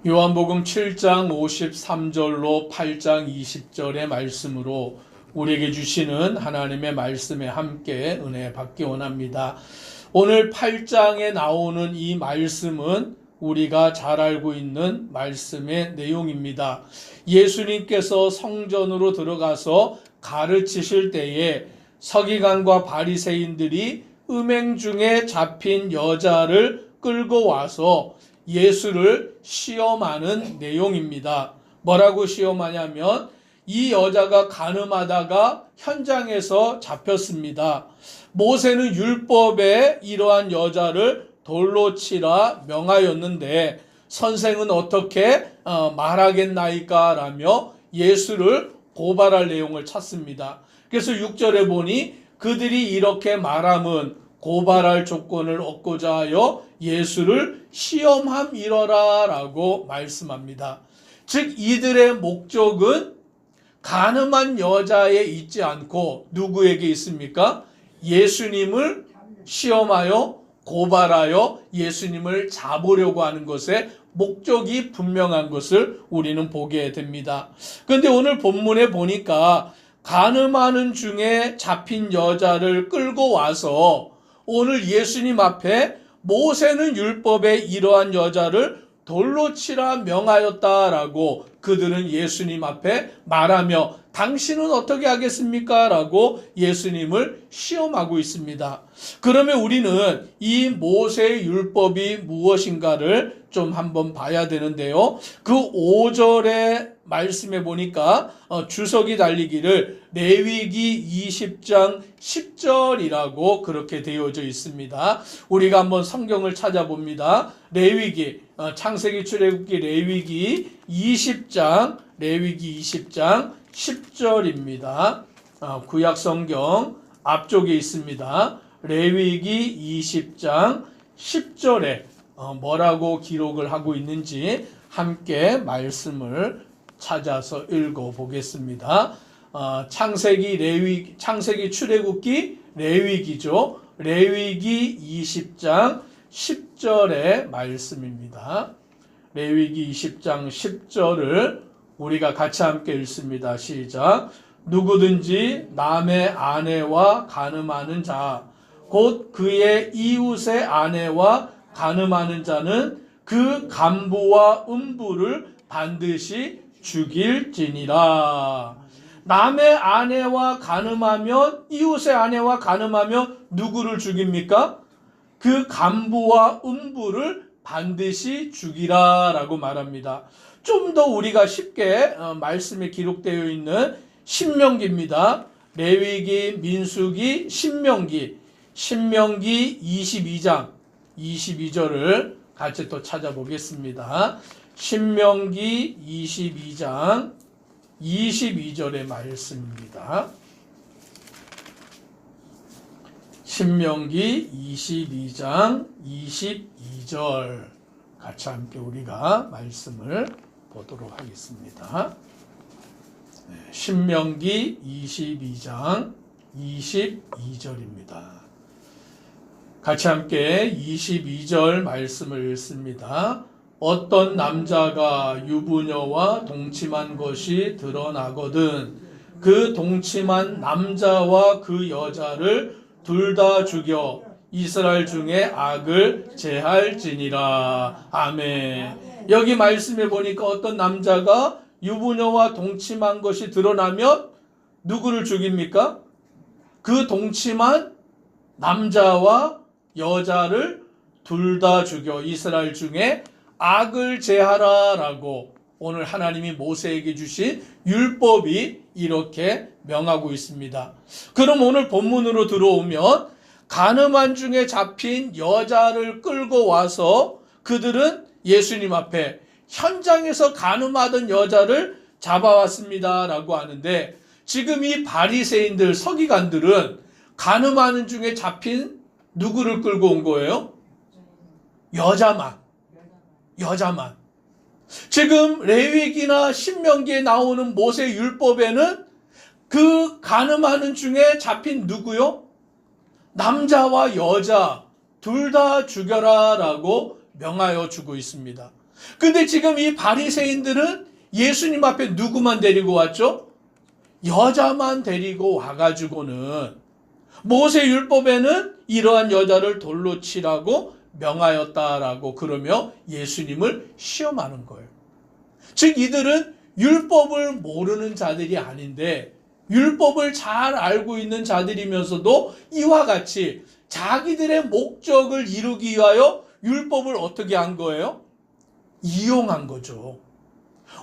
요한복음 7장 53절로 8장 20절의 말씀으로 우리에게 주시는 하나님의 말씀에 함께 은혜 받기 원합니다. 오늘 8장에 나오는 이 말씀은 우리가 잘 알고 있는 말씀의 내용입니다. 예수님께서 성전으로 들어가서 가르치실 때에 서기관과 바리새인들이 음행 중에 잡힌 여자를 끌고 와서 예수를 시험하는 내용입니다. 뭐라고 시험하냐면 이 여자가 간음하다가 현장에서 잡혔습니다. 모세는 율법에 이러한 여자를 돌로 치라 명하였는데 선생은 어떻게 말하겠나이까 라며 예수를 고발할 내용을 찾습니다. 그래서 6절에 보니 그들이 이렇게 말함은 고발할 조건을 얻고자 하여 예수를 시험함이러라 라고 말씀합니다. 즉 이들의 목적은 간음한 여자에 있지 않고 누구에게 있습니까? 예수님을 시험하여 고발하여 예수님을 잡으려고 하는 것에 목적이 분명한 것을 우리는 보게 됩니다. 그런데 오늘 본문에 보니까 간음하는 중에 잡힌 여자를 끌고 와서 오늘 예수님 앞에 모세는 율법에 이러한 여자를 돌로 치라 명하였다라고 그들은 예수님 앞에 말하며 당신은 어떻게 하겠습니까? 라고 예수님을 시험하고 있습니다. 그러면 우리는 이 모세의 율법이 무엇인가를 좀 한번 봐야 되는데요. 그 5절의 말씀에 보니까 주석이 달리기를 레위기 20장 10절이라고 그렇게 되어져 있습니다. 우리가 한번 성경을 찾아봅니다. 레위기, 창세기 출애굽기 레위기 20장 10절입니다. 구약 성경 앞쪽에 있습니다. 레위기 20장 10절에 뭐라고 기록을 하고 있는지 함께 말씀을 찾아서 읽어보겠습니다. 창세기 출애굽기 레위기죠. 레위기 20장 10절의 말씀입니다. 레위기 20장 10절을 우리가 같이 함께 읽습니다. 시작. 누구든지 남의 아내와 간음하는 자, 곧 그의 이웃의 아내와 간음하는 자는 그 간부와 음부를 반드시 죽일지니라. 남의 아내와 간음하면, 이웃의 아내와 간음하면 누구를 죽입니까? 그 간부와 음부를 반드시 죽이라 라고 말합니다. 좀 더 우리가 쉽게 말씀에 기록되어 있는 신명기입니다. 레위기, 민수기, 신명기 22장 22절을 같이 또 찾아보겠습니다. 신명기 22장 22절의 말씀입니다. 신명기 22장 22절 같이 함께 우리가 말씀을 보도록 하겠습니다. 신명기 22장 22절입니다. 같이 함께 22절 말씀을 읽습니다. 어떤 남자가 유부녀와 동침한 것이 드러나거든 그 동침한 남자와 그 여자를 둘 다 죽여 이스라엘 중에 악을 제할지니라. 아멘. 여기 말씀에 보니까 어떤 남자가 유부녀와 동침한 것이 드러나면 누구를 죽입니까? 그 동침한 남자와 여자를 둘 다 죽여 이스라엘 중에 악을 제하라 라고 오늘 하나님이 모세에게 주신 율법이 이렇게 명하고 있습니다. 그럼 오늘 본문으로 들어오면 간음한 중에 잡힌 여자를 끌고 와서 그들은 예수님 앞에 현장에서 간음하던 여자를 잡아왔습니다 라고 하는데 지금 이 바리새인들 서기관들은 간음하는 중에 잡힌 누구를 끌고 온 거예요? 여자만. 지금 레위기나 신명기에 나오는 모세 율법에는 그 간음하는 중에 잡힌 누구요? 남자와 여자 둘 다 죽여라 라고 명하여 주고 있습니다. 근데 지금 이 바리새인들은 예수님 앞에 누구만 데리고 왔죠? 여자만 데리고 와가지고는 모세 율법에는 이러한 여자를 돌로 치라고 명하였다라고 그러며 예수님을 시험하는 거예요. 즉 이들은 율법을 모르는 자들이 아닌데 율법을 잘 알고 있는 자들이면서도 이와 같이 자기들의 목적을 이루기 위하여 율법을 어떻게 한 거예요? 이용한 거죠.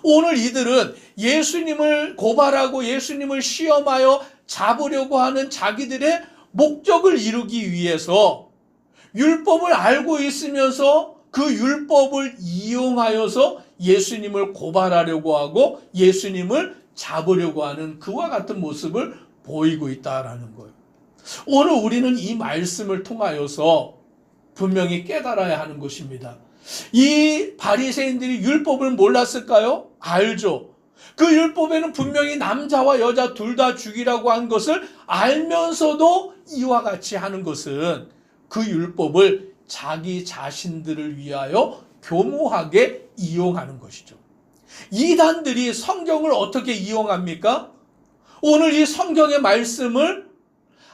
오늘 이들은 예수님을 고발하고 예수님을 시험하여 잡으려고 하는 자기들의 목적을 이루기 위해서 율법을 알고 있으면서 그 율법을 이용하여서 예수님을 고발하려고 하고 예수님을 잡으려고 하는 그와 같은 모습을 보이고 있다라는 거예요. 오늘 우리는 이 말씀을 통하여서 분명히 깨달아야 하는 것입니다. 이 바리새인들이 율법을 몰랐을까요? 알죠. 그 율법에는 분명히 남자와 여자 둘 다 죽이라고 한 것을 알면서도 이와 같이 하는 것은 그 율법을 자기 자신들을 위하여 교모하게 이용하는 것이죠. 이단들이 성경을 어떻게 이용합니까? 오늘 이 성경의 말씀을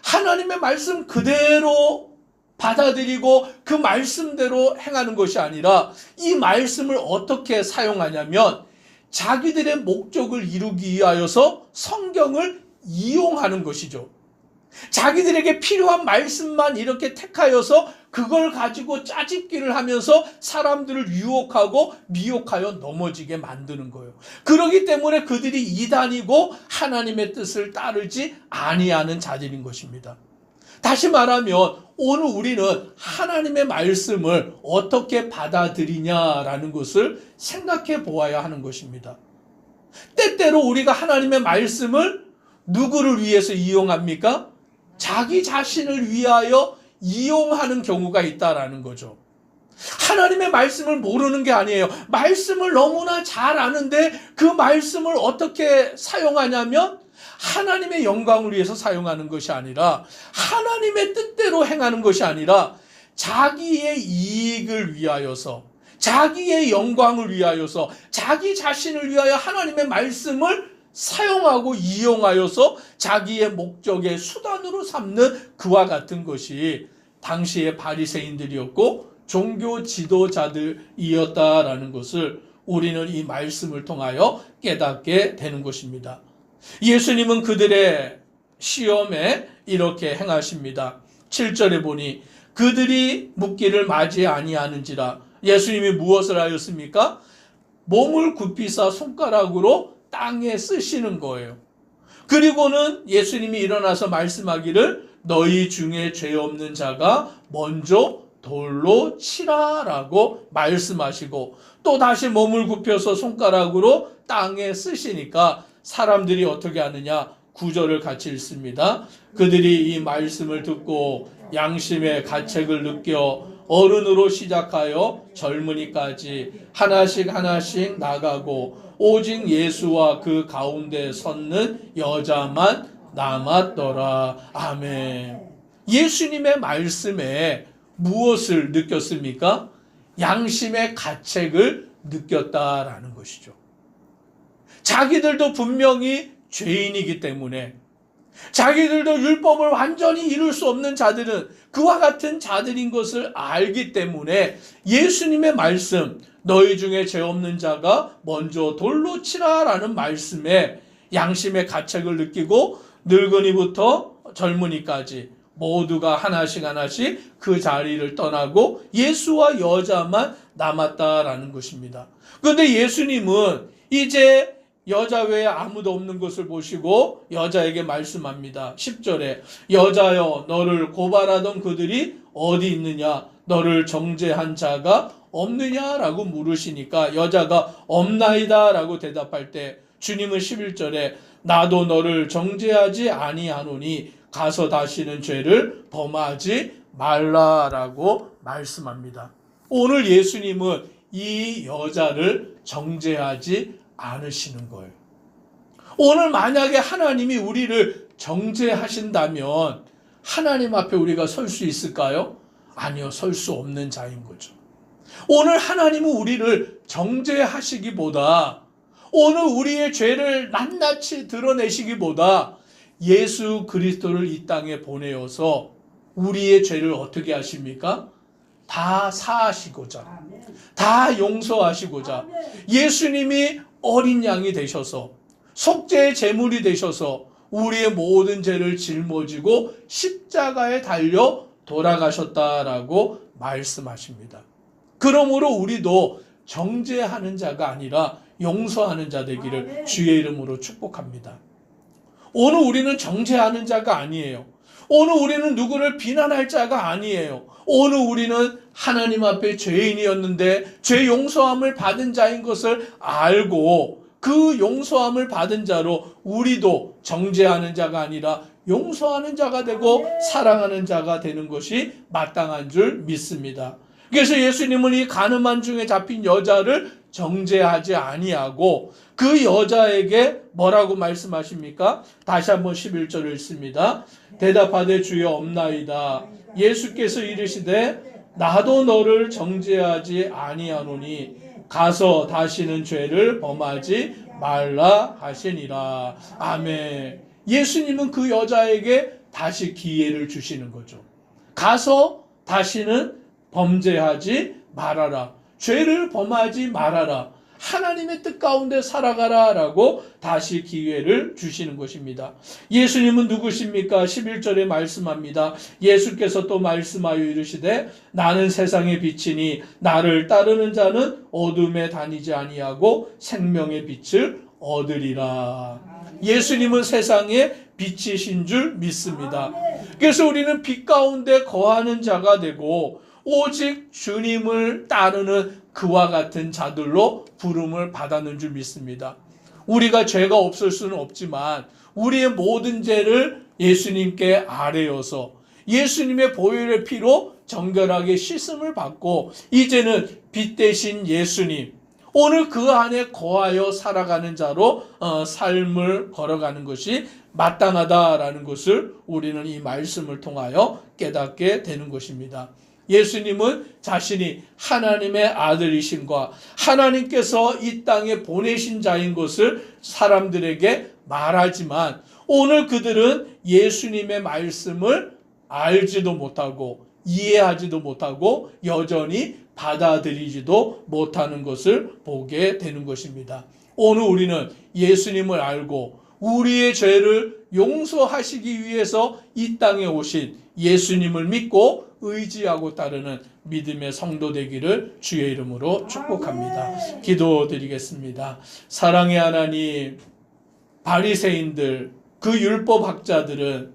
하나님의 말씀 그대로 받아들이고 그 말씀대로 행하는 것이 아니라 이 말씀을 어떻게 사용하냐면 자기들의 목적을 이루기 위하여서 성경을 이용하는 것이죠. 자기들에게 필요한 말씀만 이렇게 택하여서 그걸 가지고 짜집기를 하면서 사람들을 유혹하고 미혹하여 넘어지게 만드는 거예요. 그렇기 때문에 그들이 이단이고 하나님의 뜻을 따르지 아니하는 자들인 것입니다. 다시 말하면 오늘 우리는 하나님의 말씀을 어떻게 받아들이냐라는 것을 생각해 보아야 하는 것입니다. 때때로 우리가 하나님의 말씀을 누구를 위해서 이용합니까? 자기 자신을 위하여 이용하는 경우가 있다라는 거죠. 하나님의 말씀을 모르는 게 아니에요. 말씀을 너무나 잘 아는데 그 말씀을 어떻게 사용하냐면 하나님의 영광을 위해서 사용하는 것이 아니라 하나님의 뜻대로 행하는 것이 아니라 자기의 이익을 위하여서 자기의 영광을 위하여서 자기 자신을 위하여 하나님의 말씀을 사용하고 이용하여서 자기의 목적의 수단으로 삼는 그와 같은 것이 당시의 바리새인들이었고 종교 지도자들이었다라는 것을 우리는 이 말씀을 통하여 깨닫게 되는 것입니다. 예수님은 그들의 시험에 이렇게 행하십니다. 7절에 보니 그들이 묻기를 맞이 아니하는지라. 예수님이 무엇을 하였습니까? 몸을 굽히사 손가락으로 땅에 쓰시는 거예요. 그리고는 예수님이 일어나서 말씀하기를 너희 중에 죄 없는 자가 먼저 돌로 치라라고 말씀하시고 또 다시 몸을 굽혀서 손가락으로 땅에 쓰시니까 사람들이 어떻게 하느냐? 9절을 같이 읽습니다. 그들이 이 말씀을 듣고 양심의 가책을 느껴 어른으로 시작하여 젊은이까지 하나씩 하나씩 나가고 오직 예수와 그 가운데 섰는 여자만 남았더라. 아멘. 예수님의 말씀에 무엇을 느꼈습니까? 양심의 가책을 느꼈다라는 것이죠. 자기들도 분명히 죄인이기 때문에 자기들도 율법을 완전히 이룰 수 없는 자들은 그와 같은 자들인 것을 알기 때문에 예수님의 말씀 너희 중에 죄 없는 자가 먼저 돌로 치라라는 말씀에 양심의 가책을 느끼고 늙은이부터 젊은이까지 모두가 하나씩 하나씩 그 자리를 떠나고 예수와 여자만 남았다라는 것입니다. 그런데 예수님은 이제 여자 외에 아무도 없는 것을 보시고 여자에게 말씀합니다. 10절에 여자여 너를 고발하던 그들이 어디 있느냐? 너를 정죄한 자가 없느냐라고 물으시니까 여자가 없나이다 라고 대답할 때 주님은 11절에 나도 너를 정죄하지 아니하노니 가서 다시는 죄를 범하지 말라라고 말씀합니다. 오늘 예수님은 이 여자를 정죄하지 않으시는 거예요. 오늘 만약에 하나님이 우리를 정죄하신다면 하나님 앞에 우리가 설 수 있을까요? 아니요, 설 수 없는 자인 거죠. 오늘 하나님은 우리를 정죄하시기보다, 오늘 우리의 죄를 낱낱이 드러내시기보다 예수 그리스도를 이 땅에 보내어서 우리의 죄를 어떻게 하십니까? 다 사하시고자, 다 용서하시고자, 예수님이 어린 양이 되셔서 속죄의 제물이 되셔서 우리의 모든 죄를 짊어지고 십자가에 달려 돌아가셨다라고 말씀하십니다. 그러므로 우리도 정죄하는 자가 아니라 용서하는 자 되기를 주의 이름으로 축복합니다. 오늘 우리는 정죄하는 자가 아니에요. 오늘 우리는 누구를 비난할 자가 아니에요. 오늘 우리는 하나님 앞에 죄인이었는데 죄 용서함을 받은 자인 것을 알고 그 용서함을 받은 자로 우리도 정죄하는 자가 아니라 용서하는 자가 되고 사랑하는 자가 되는 것이 마땅한 줄 믿습니다. 그래서 예수님은 이 가늠한 중에 잡힌 여자를 정죄하지 아니하고 그 여자에게 뭐라고 말씀하십니까? 다시 한번 11절을 읽습니다. 대답하되 주여 없나이다. 예수께서 이르시되 나도 너를 정죄하지 아니하노니 가서 다시는 죄를 범하지 말라 하시니라. 아멘. 예수님은 그 여자에게 다시 기회를 주시는 거죠. 가서 다시는 범죄하지 말아라. 죄를 범하지 말아라. 하나님의 뜻 가운데 살아가라 라고 다시 기회를 주시는 것입니다. 예수님은 누구십니까? 11절에 말씀합니다. 예수께서 또 말씀하여 이르시되 나는 세상의 빛이니 나를 따르는 자는 어둠에 다니지 아니하고 생명의 빛을 얻으리라. 예수님은 세상의 빛이신 줄 믿습니다. 그래서 우리는 빛 가운데 거하는 자가 되고 오직 주님을 따르는 그와 같은 자들로 부름을 받았는 줄 믿습니다. 우리가 죄가 없을 수는 없지만 우리의 모든 죄를 예수님께 아뢰어서 예수님의 보혈의 피로 정결하게 씻음을 받고 이제는 빛 대신 예수님, 오늘 그 안에 거하여 살아가는 자로 삶을 걸어가는 것이 마땅하다라는 것을 우리는 이 말씀을 통하여 깨닫게 되는 것입니다. 예수님은 자신이 하나님의 아들이심과 하나님께서 이 땅에 보내신 자인 것을 사람들에게 말하지만 오늘 그들은 예수님의 말씀을 알지도 못하고 이해하지도 못하고 여전히 받아들이지도 못하는 것을 보게 되는 것입니다. 오늘 우리는 예수님을 알고 우리의 죄를 용서하시기 위해서 이 땅에 오신 예수님을 믿고 의지하고 따르는 믿음의 성도 되기를 주의 이름으로 축복합니다. 기도드리겠습니다. 사랑의 하나님, 바리새인들, 그 율법학자들은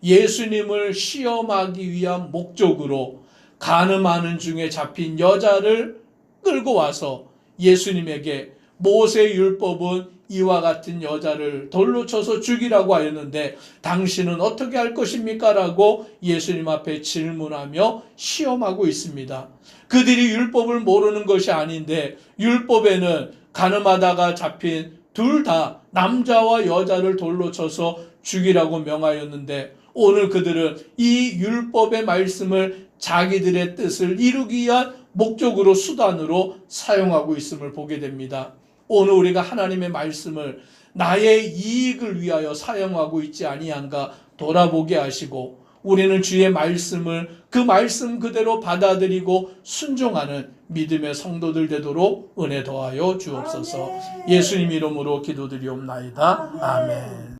예수님을 시험하기 위한 목적으로 간음하는 중에 잡힌 여자를 끌고 와서 예수님에게 모세 율법은 이와 같은 여자를 돌로 쳐서 죽이라고 하였는데 당신은 어떻게 할 것입니까? 라고 예수님 앞에 질문하며 시험하고 있습니다. 그들이 율법을 모르는 것이 아닌데 율법에는 간음하다가 잡힌 둘 다 남자와 여자를 돌로 쳐서 죽이라고 명하였는데 오늘 그들은 이 율법의 말씀을 자기들의 뜻을 이루기 위한 목적으로 수단으로 사용하고 있음을 보게 됩니다. 오늘 우리가 하나님의 말씀을 나의 이익을 위하여 사용하고 있지 아니한가 돌아보게 하시고 우리는 주의 말씀을 그 말씀 그대로 받아들이고 순종하는 믿음의 성도들 되도록 은혜 더하여 주옵소서. 예수님 이름으로 기도드리옵나이다. 아멘.